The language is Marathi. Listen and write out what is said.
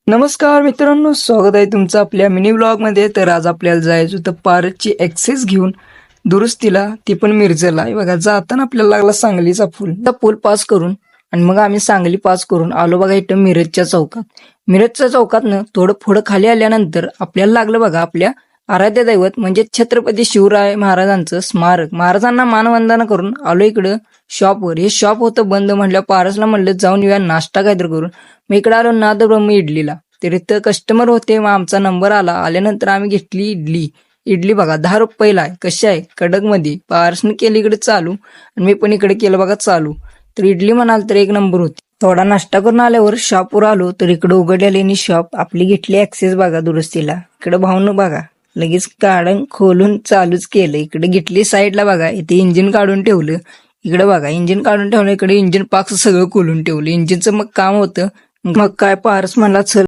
नमस्कार मित्रांनो, स्वागत आहे तुमचं आपल्या मिनी व्लॉगमध्ये. तर आज आपल्याला जायचं होतं पारची ॲक्सेस घेऊन दुरुस्तीला, ती पण मिरजेला. हे बघा, जाताना आपल्याला लागला सांगलीचा पूल पास करून आणि मग आम्ही सांगली पास करून आलो बघा इथं मिरजच्या चौकात. मिरजच्या चौकातनं थोडं पुढं खाली आल्यानंतर आपल्याला लागलं बघा आपल्या आराध्य दैवत म्हणजे छत्रपती शिवराय महाराजांचं स्मारक. महाराजांना मानवंदना करून आलो इकडं शॉपवर. हे शॉप होतं बंद. म्हटलं पारसला म्हणलं जाऊन येऊया नाश्ता काहीतरी करून. मग इकडे आलो नादब्रह्म इडलीला. तर इथं कस्टमर होते, मग आमचा नंबर आला. आल्यानंतर आम्ही घेतली इडली बघा 10 रुपयाला आहे. कशी आहे, कडक मध्ये. पारसने केली इकडे चालू आणि मी पण इकडे केलं बघा चालू. तर इडली म्हणाल तर एक नंबर होती. थोडा नाश्ता करून आल्यावर शॉपवर आलो तर इकडे उघडलेली शॉप आपली घेतली ॲक्सेस बघा दुरुस्तीला. इकडे भाऊन बघा लगेच काढून खोलून चालूच केलं. इकडे घेतली साईडला बघा, इथे इंजिन काढून ठेवलं. इकडे बघा इंजिन काढून ठेवलं, इकडे इंजिन पाक्स सगळं खोलून ठेवलं. इंजिनचं मग काम होतं. मग काय पारस म्हणला चल